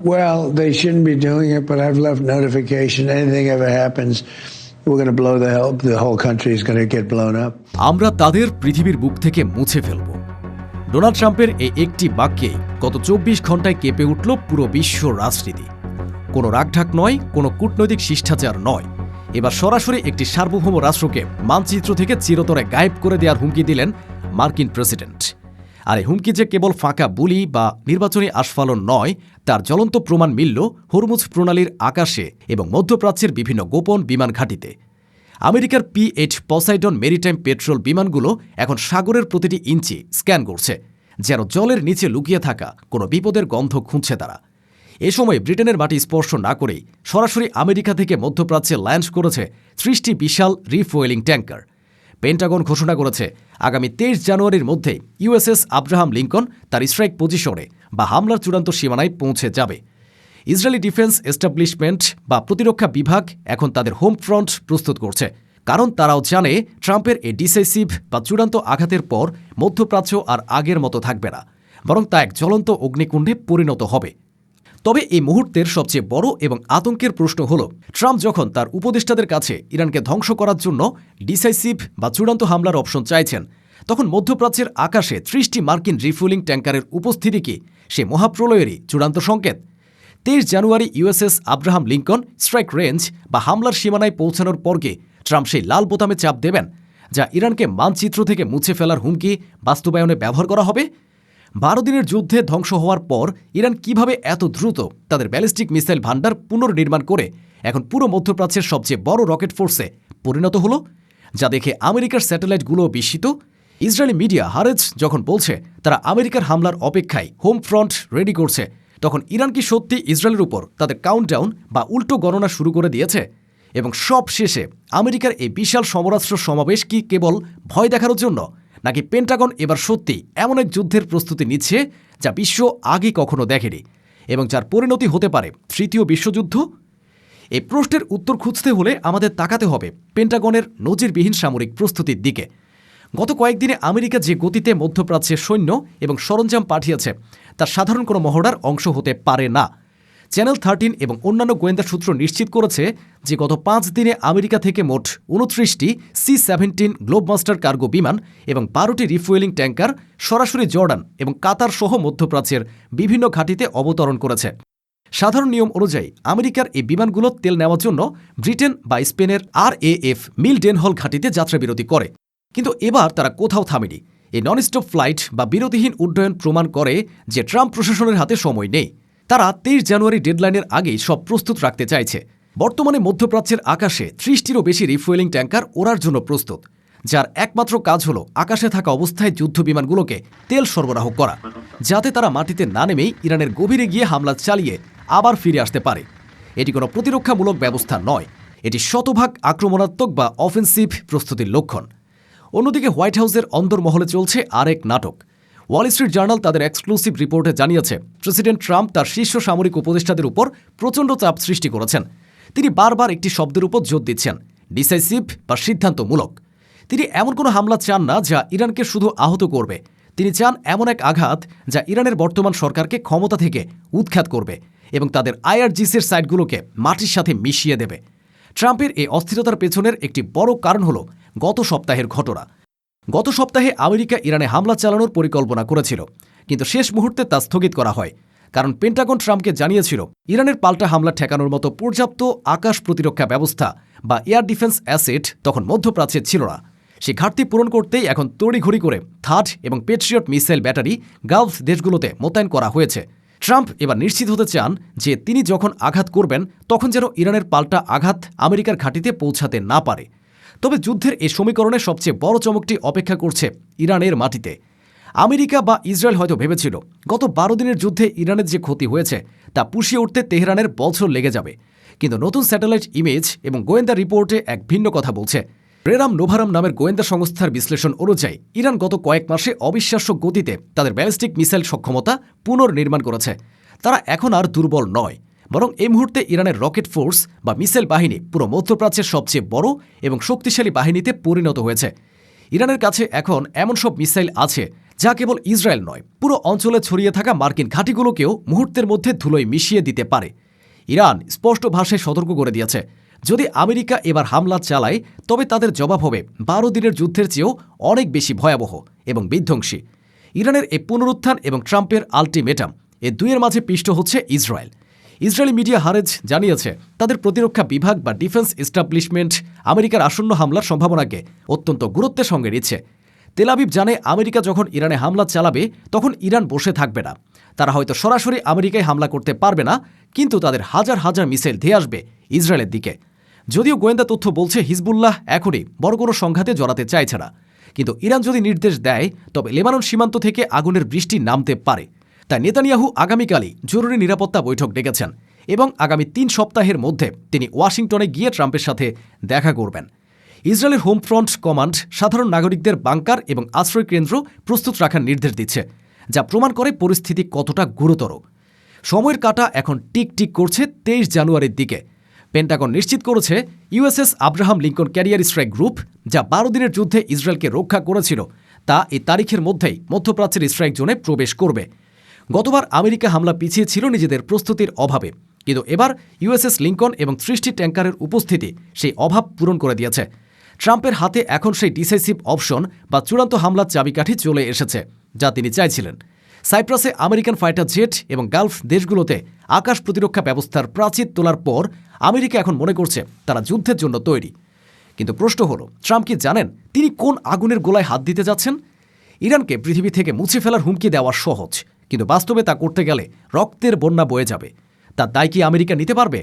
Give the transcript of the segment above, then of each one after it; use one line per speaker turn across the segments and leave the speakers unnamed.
Well, they shouldn't be doing it, but I've left notification. Anything ever happens, we're going to blow the whole country is going to get blown up.
আমরা তাদের পৃথিবীর বুক থেকে মুছে ফেলব। Donald ট্রাম্পের এই একটি বাক্যে গত 24 ঘন্টায় কেঁপে উঠল পুরো বিশ্ব রাজনীতি। কোনো রাগঢাক নয়, কোনো কূটনৈতিক শিষ্টাচার নয়, এবার সরাসরি একটি সার্বভৌম রাষ্ট্রকে মানচিত্র থেকে চিরতরে গায়েব করে দেওয়ার হুমকি দিলেন মার্কিন প্রেসিডেন্ট। আর এই হুমকি যে কেবল ফাঁকা বুলি বা নির্বাচনী আস্ফালন নয়, তার জ্বলন্ত প্রমাণ মিলল হরমুজ প্রণালীর আকাশে এবং মধ্যপ্রাচ্যের বিভিন্ন গোপন বিমান ঘাঁটিতে। আমেরিকার P-8 পসাইডন মেরিটাইম পেট্রোল বিমানগুলো এখন সাগরের প্রতিটি ইঞ্চি স্ক্যান করছে, যেন জলের নিচে লুকিয়ে থাকা কোনো বিপদের গন্ধ খুঁজছে তারা। এ সময় ব্রিটেনের মাটি স্পর্শ না করেই সরাসরি আমেরিকা থেকে মধ্যপ্রাচ্যে ল্যান্ড করেছে 30টি বিশাল রিফুয়েলিং ট্যাঙ্কার। পেন্টাগন ঘোষণা করেছে আগামী 23 জানুয়ারির মধ্যে USS আব্রাহাম লিঙ্কন তার স্ট্রাইক পজিশনে বা হামলার চূড়ান্ত সীমানায় পৌঁছে যাবে। ইসরায়েলি ডিফেন্স এস্টাবলিশমেন্ট বা প্রতিরক্ষা বিভাগ এখন তাদের হোম ফ্রন্ট প্রস্তুত করছে, কারণ তারাও জানে ট্রাম্পের এই ডিসাইসিভ বা চূড়ান্ত আঘাতের পর মধ্যপ্রাচ্য আর আগের মতো থাকবে না, বরং তা এক জ্বলন্ত অগ্নিকুণ্ডে পরিণত হবে। তবে এই মুহূর্তের সবচেয়ে বড় এবং আতঙ্কের প্রশ্ন হল, ট্রাম্প যখন তার উপদেষ্টাদের কাছে ইরানকে ধ্বংস করার জন্য ডিসাইসিভ বা চূড়ান্ত হামলার অপশন চাইছেন, তখন মধ্যপ্রাচ্যের আকাশে 30টি মার্কিন রিফুয়েলিং ট্যাঙ্কারের উপস্থিতি কি সে মহাপ্রলয়েরই চূড়ান্ত সংকেত? 23 জানুয়ারি USS Abraham Lincoln strike range বা হামলার সীমানায় পৌঁছানোর পরকে ট্রাম্প সেই লাল বোতামে চাপ দেবেন, যা ইরানকে মানচিত্র থেকে মুছে ফেলার হুমকি বাস্তবায়নে ব্যবহার করা হবে। 12 দিনের যুদ্ধে ধ্বংস হওয়ার পর ইরান কিভাবে এত দ্রুত তাদের ব্যালিস্টিক মিসাইল ভান্ডার পুনর্নির্মাণ করে এখন পুরো মধ্যপ্রাচ্যের সবচেয়ে বড় রকেট ফোর্সে পরিণত হলো, যা দেখে আমেরিকার স্যাটেলাইটগুলো বিস্মিত। ইসরায়েলি মিডিয়া হারেজ যখন বলছে তারা আমেরিকার হামলার অপেক্ষায় হোম ফ্রন্ট রেডি করছে, তখন ইরান কি সত্যি ইসরায়েলের উপর তাদের কাউন্টডাউন বা উল্টো গণনা শুরু করে দিয়েছে? এবং সব শেষে আমেরিকার এই বিশাল সমরাস্ত্র সমাবেশ কি কেবল ভয় দেখানোর জন্য, নাকি পেন্টাগন এবার সত্যি এমন এক যুদ্ধের প্রস্তুতি নিচ্ছে যা বিশ্ব আগে কখনো দেখেনি এবং যার পরিণতি হতে পারে তৃতীয় বিশ্বযুদ্ধ? এই প্রশ্নের উত্তর খুঁজতে হলে আমাদের তাকাতে হবে পেন্টাগনের নজিরবিহীন সামরিক প্রস্তুতির দিকে। গত কয়েকদিনে আমেরিকা যে গতিতে মধ্যপ্রাচ্যে সৈন্য এবং সরঞ্জাম পাঠিয়েছে, তার সাধারণ কোনো মহড়ার অংশ হতে পারে না। চ্যানেল 13 এবং অন্যান্য গোয়েন্দা সূত্র নিশ্চিত করেছে যে গত 5 দিনে আমেরিকা থেকে মোট 29টি C-17 গ্লোবমাস্টার কার্গো বিমান এবং 12টি রিফুয়েলিং ট্যাঙ্কার সরাসরি জর্ডান এবং কাতার সহ মধ্যপ্রাচ্যের বিভিন্ন ঘাঁটিতে অবতরণ করেছে। সাধারণ নিয়ম অনুযায়ী আমেরিকার এই বিমানগুলো তেল নেওয়ার জন্য ব্রিটেন বা স্পেনের RAF মিলডেনহল ঘাঁটিতে যাত্রাবিরতি করে, কিন্তু এবার তারা কোথাও থামেনি। এই ননস্টপ ফ্লাইট বা বিরতিহীন উড্ডয়ন প্রমাণ করে যে ট্রাম্প প্রশাসনের হাতে সময় নেই। তারা 23 জানুয়ারি ডেডলাইনের আগেই সব প্রস্তুত রাখতে চাইছে। বর্তমানে মধ্যপ্রাচ্যের আকাশে 30টিরও বেশি রিফুয়েলিং ট্যাঙ্কার ওড়ার জন্য প্রস্তুত, যার একমাত্র কাজ হল আকাশে থাকা অবস্থায় যুদ্ধ বিমানগুলোকে তেল সরবরাহ করা, যাতে তারা মাটিতে না নেমেই ইরানের গভীরে গিয়ে হামলা চালিয়ে আবার ফিরে আসতে পারে। এটি কোনো প্রতিরক্ষামূলক ব্যবস্থা নয়, এটি শতভাগ আক্রমণাত্মক বা অফেন্সিভ প্রস্তুতির লক্ষণ। অন্যদিকে হোয়াইট হাউসের অন্দরমহলে চলছে আরেক নাটক। ওয়াল স্ট্রিট জার্নাল তাদের এক্সক্লুসিভ রিপোর্টে জানিয়েছে প্রেসিডেন্ট ট্রাম্প তার শীর্ষ সামরিক উপদেষ্টাদের উপর প্রচণ্ড চাপ সৃষ্টি করেছেন। তিনি বারবার একটি শব্দের উপর জোর দিচ্ছেন, ডিসাইসিভ বা সিদ্ধান্তমূলক। তিনি এমন কোনো হামলা চান না যা ইরানকে শুধু আহত করবে, তিনি চান এমন এক আঘাত যা ইরানের বর্তমান সরকারকে ক্ষমতা থেকে উৎখাত করবে এবং তাদের IRGC-র সাইটগুলোকে মাটির সাথে মিশিয়ে দেবে। ট্রাম্পের এই অস্থিরতার পেছনের একটি বড় কারণ হল গত সপ্তাহের ঘটনা। গত সপ্তাহে আমেরিকা ইরানে হামলা চালানোর পরিকল্পনা করেছিল, কিন্তু শেষ মুহূর্তে তা স্থগিত করা হয়, কারণ পেন্টাগন ট্রাম্পকে জানিয়েছিল ইরানের পাল্টা হামলা ঠেকানোর মতো পর্যাপ্ত আকাশ প্রতিরক্ষা ব্যবস্থা বা এয়ার ডিফেন্স অ্যাসেট তখন মধ্যপ্রাচ্যে ছিল না। সেই ঘাটতি পূরণ করতেই এখন তড়িঘড়ি করে থার্ড এবং পেট্রিয়ট মিসাইল ব্যাটারি গালফ দেশগুলোতে মোতায়েন করা হয়েছে। ট্রাম্প এবার নিশ্চিত হতে চান যে তিনি যখন আঘাত করবেন তখন যেন ইরানের পাল্টা আঘাত আমেরিকার ঘাঁটিতে পৌঁছাতে না পারে। তবে যুদ্ধের এই সমীকরণে সবচেয়ে বড় চমকটি অপেক্ষা করছে ইরানের মাটিতে। আমেরিকা বা ইসরায়েল হয়তো ভেবেছিল গত 12 দিনের যুদ্ধে ইরানের যে ক্ষতি হয়েছে তা পুষিয়ে উঠতে তেহরানের বছর লেগে যাবে, কিন্তু নতুন স্যাটেলাইট ইমেজ এবং গোয়েন্দা রিপোর্টে এক ভিন্ন কথা বলছে। প্রেরাম নোভারাম নামের গোয়েন্দা সংস্থার বিশ্লেষণ অনুযায়ী ইরান গত কয়েক মাসে অবিশ্বাস্য গতিতে তাদের ব্যালিস্টিক মিসাইল সক্ষমতা পুনর্নির্মাণ করেছে। তারা এখন আর দুর্বল নয়, বরং এই মুহূর্তে ইরানের রকেট ফোর্স বা মিসাইল বাহিনী পুরো মধ্যপ্রাচ্যের সবচেয়ে বড় এবং শক্তিশালী বাহিনীতে পরিণত হয়েছে। ইরানের কাছে এখন এমন সব মিসাইল আছে যা কেবল ইসরায়েল নয়, পুরো অঞ্চলে ছড়িয়ে থাকা মার্কিন ঘাঁটিগুলোকেও মুহূর্তের মধ্যে ধুলোয় মিশিয়ে দিতে পারে। ইরান স্পষ্ট ভাষায় সতর্ক করে দিয়েছে, যদি আমেরিকা এবার হামলা চালায় তবে তাদের জবাব হবে 12 দিনের যুদ্ধের চেয়েও অনেক বেশি ভয়াবহ এবং বিধ্বংসী। ইরানের এই পুনরুত্থান এবং ট্রাম্পের আল্টিমেটাম, এ দুইয়ের মাঝে পিষ্ট হচ্ছে ইসরায়েল। ইসরায়েলি মিডিয়া হারেজ জানিয়েছে, তাদের প্রতিরক্ষা বিভাগ বা ডিফেন্স এস্টাবলিশমেন্ট আমেরিকার আসন্ন হামলার সম্ভাবনাকে অত্যন্ত গুরুত্বের সঙ্গে নিচ্ছে। তেল আবিব জানে, আমেরিকা যখন ইরানে হামলা চালাবে তখন ইরান বসে থাকবে না। তারা হয়তো সরাসরি আমেরিকায় হামলা করতে পারবে না, কিন্তু তাদের হাজার হাজার মিসাইল ধেয়ে আসবে ইসরায়েলের দিকে। যদিও গোয়েন্দা তথ্য বলছে হিজবুল্লাহ এখনই বড় কোনো সংঘাতে জড়াতে চাইছে না, কিন্তু ইরান যদি নির্দেশ দেয় তবে লেবানন সীমান্ত থেকে আগুনের বৃষ্টি নামতে পারে। তাই নেতানিয়াহু আগামীকালই জরুরি নিরাপত্তা বৈঠক ডেকেছেন এবং আগামী 3 সপ্তাহের মধ্যে তিনি ওয়াশিংটনে গিয়ে ট্রাম্পের সাথে দেখা করবেন। ইসরায়েলের হোম ফ্রন্ট কমান্ড সাধারণ নাগরিকদের বাংকার এবং আশ্রয় কেন্দ্র প্রস্তুত রাখার নির্দেশ দিচ্ছে, যা প্রমাণ করে পরিস্থিতি কতটা গুরুতর। সময়ের কাঁটা এখন টিক টিক করছে 23 জানুয়ারির দিকে। পেন্টাগন নিশ্চিত করেছে, USS Abraham Lincoln career strike group, যা 12 দিনের যুদ্ধে ইসরায়েলকে রক্ষা করেছিল, তা এই তারিখের মধ্যেই মধ্যপ্রাচ্যের স্ট্রাইক জোনে প্রবেশ করবে। গতবার আমেরিকা হামলা পিছিয়েছিল নিজেদের প্রস্তুতির অভাবে, কিন্তু এবার ইউএসএস লিঙ্কন এবং 30টি ট্যাঙ্কারের উপস্থিতি সেই অভাব পূরণ করে দিয়েছে। ট্রাম্পের হাতে এখন সেই ডিসাইসিভ অপশন বা চূড়ান্ত হামলার চাবিকাঠি চলে এসেছে, যা তিনি চাইছিলেন। সাইপ্রাসে আমেরিকান ফাইটার জেট এবং গালফ দেশগুলোতে আকাশ প্রতিরক্ষা ব্যবস্থার প্রাচীর তোলার পর আমেরিকা এখন মনে করছে তারা যুদ্ধের জন্য তৈরি। কিন্তু প্রশ্ন হলো, ট্রাম্প কি জানেন তিনি কোন আগুনের গোলায় হাত দিতে যাচ্ছেন? ইরানকে পৃথিবী থেকে মুছে ফেলার হুমকি দেওয়া সহজ, কিন্তু বাস্তবে তা করতে গেলে রক্তের বন্যা বয়ে যাবে। তার দায় কি আমেরিকা নিতে পারবে?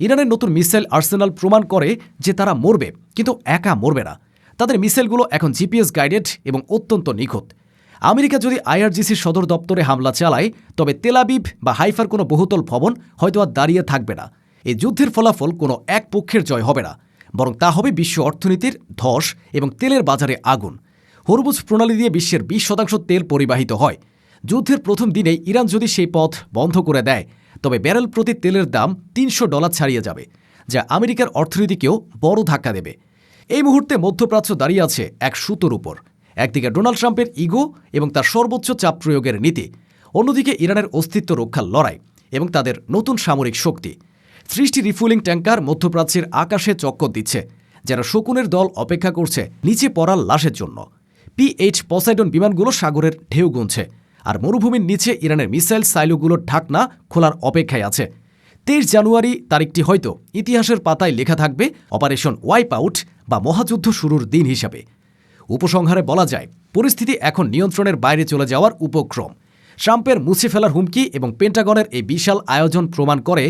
ইরানের নতুন মিসাইল আর্সেনাল প্রমাণ করে যে তারা মরবে, কিন্তু একা মরবে না। তাদের মিসাইলগুলো এখন জিপিএস গাইডেড এবং অত্যন্ত নিখুঁত। আমেরিকা যদি আইআরজিসির সদর দপ্তরে হামলা চালায় তবে তেল আবিব বা হাইফার কোনো বহুতল ভবন হয়তো আর দাঁড়িয়ে থাকবে না। এই যুদ্ধের ফলাফল কোনো এক পক্ষের জয় হবে না, বরং তা হবে বিশ্ব অর্থনীতির ধস এবং তেলের বাজারে আগুন। হরমুজ প্রণালী দিয়ে বিশ্বের 20% তেল পরিবাহিত হয়। যুদ্ধের প্রথম দিনেই ইরান যদি সেই পথ বন্ধ করে দেয় তবে ব্যারেল প্রতি তেলের দাম $300 ছাড়িয়ে যাবে, যা আমেরিকার অর্থনীতিকেও বড় ধাক্কা দেবে। এই মুহূর্তে মধ্যপ্রাচ্য দাঁড়িয়ে আছে এক সুতোর উপর। একদিকে ডোনাল্ড ট্রাম্পের ইগো এবং তার সর্বোচ্চ চাপ প্রয়োগের নীতি, অন্যদিকে ইরানের অস্তিত্ব রক্ষার লড়াই এবং তাদের নতুন সামরিক শক্তি। 30টি রিফুয়েলিং ট্যাঙ্কার মধ্যপ্রাচ্যের আকাশে চক্কর দিচ্ছে, যারা শকুনের দল অপেক্ষা করছে নিচে পড়ার লাশের জন্য। P-8 পসাইডন বিমানগুলো সাগরের ঢেউ গুনছে, আর মরুভূমির নিচে ইরানের মিসাইল সাইলোগুলোর ঢাকনা খোলার অপেক্ষায় আছে। 23 জানুয়ারি তারিখটি হয়তো ইতিহাসের পাতায় লেখা থাকবে অপারেশন ওয়াইপ আউট বা মহাযুদ্ধ শুরুর দিন হিসাবে। উপসংহারে বলা যায়, পরিস্থিতি এখন নিয়ন্ত্রণের বাইরে চলে যাওয়ার উপক্রম। ট্রাম্পের মুছে ফেলার হুমকি এবং পেন্টাগনের এই বিশাল আয়োজন প্রমাণ করে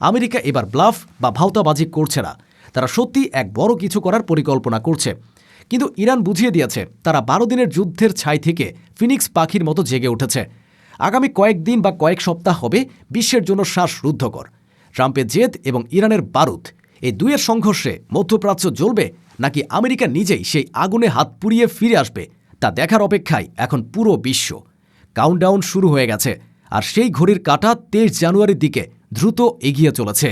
আমেরিকা এবার ব্লাফ বা ভাওতাবাজি করছে না, তারা সত্যি এক বড় কিছু করার পরিকল্পনা করছে। কিন্তু ইরান বুঝিয়ে দিয়েছে তারা 12 দিনের যুদ্ধের ছাই থেকে ফিনিক্স পাখির মতো জেগে উঠেছে। আগামী কয়েকদিন বা কয়েক সপ্তাহ হবে বিশ্বের জন্য শ্বাসরুদ্ধকর। ট্রাম্পের জেদ এবং ইরানের বারুদ, এই দুইয়ের সংঘর্ষে মধ্যপ্রাচ্য জ্বলবে নাকি আমেরিকা নিজেই সেই আগুনে হাত পুড়িয়ে ফিরে আসবে, তা দেখার অপেক্ষায় এখন পুরো বিশ্ব। কাউন্টডাউন শুরু হয়ে গেছে, আর সেই ঘড়ির কাঁটা 23 জানুয়ারির দিকে দ্রুত এগিয়ে চলেছে।